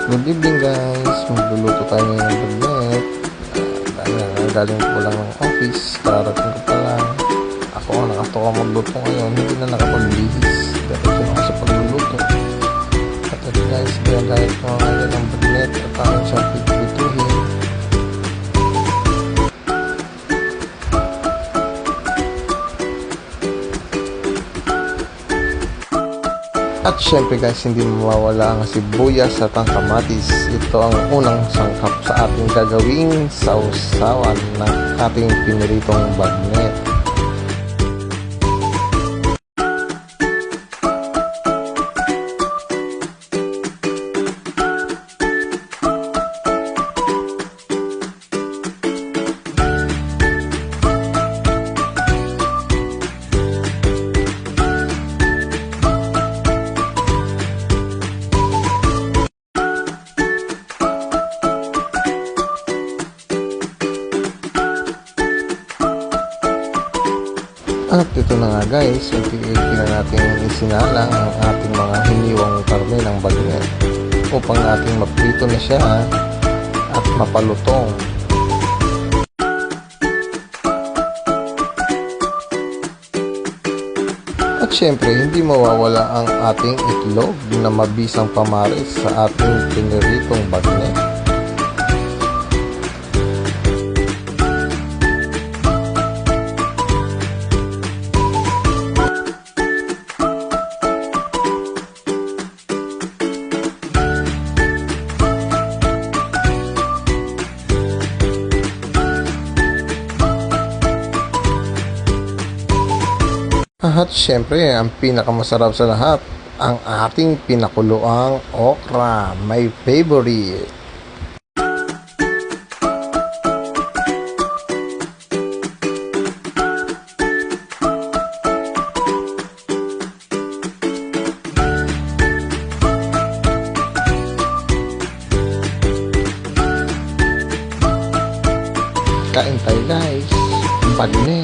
Good evening guys, magluluto tayo ngayon ng bagnet. Galing ko lang ng office, kararating ko pa lang. Ako ang nakatoka magluto ngayon, hindi na nakapagbihis. Diretso na ako sa pagluluto. At ito guys, gagayat ko ngayon ng bagnet at aking siyang pipituhin. At syempre guys, hindi mawawala ang sibuyas at ang kamatis. Ito ang unang sangkap sa ating gagawing sausawan ng ating piniritong bagnet. At ito na nga guys, unti-unti na natin isinala ang ating mga hiniwang karne ng bagnet upang ating maprito na siya at mapalutong. At syempre, hindi mawawala ang ating itlog na mabisang pamares sa ating piniritong bagnet. At syempre, ang pinakamasarap sa lahat, ang ating pinakuloang okra, my favorite. Kain tayo guys, bagnet.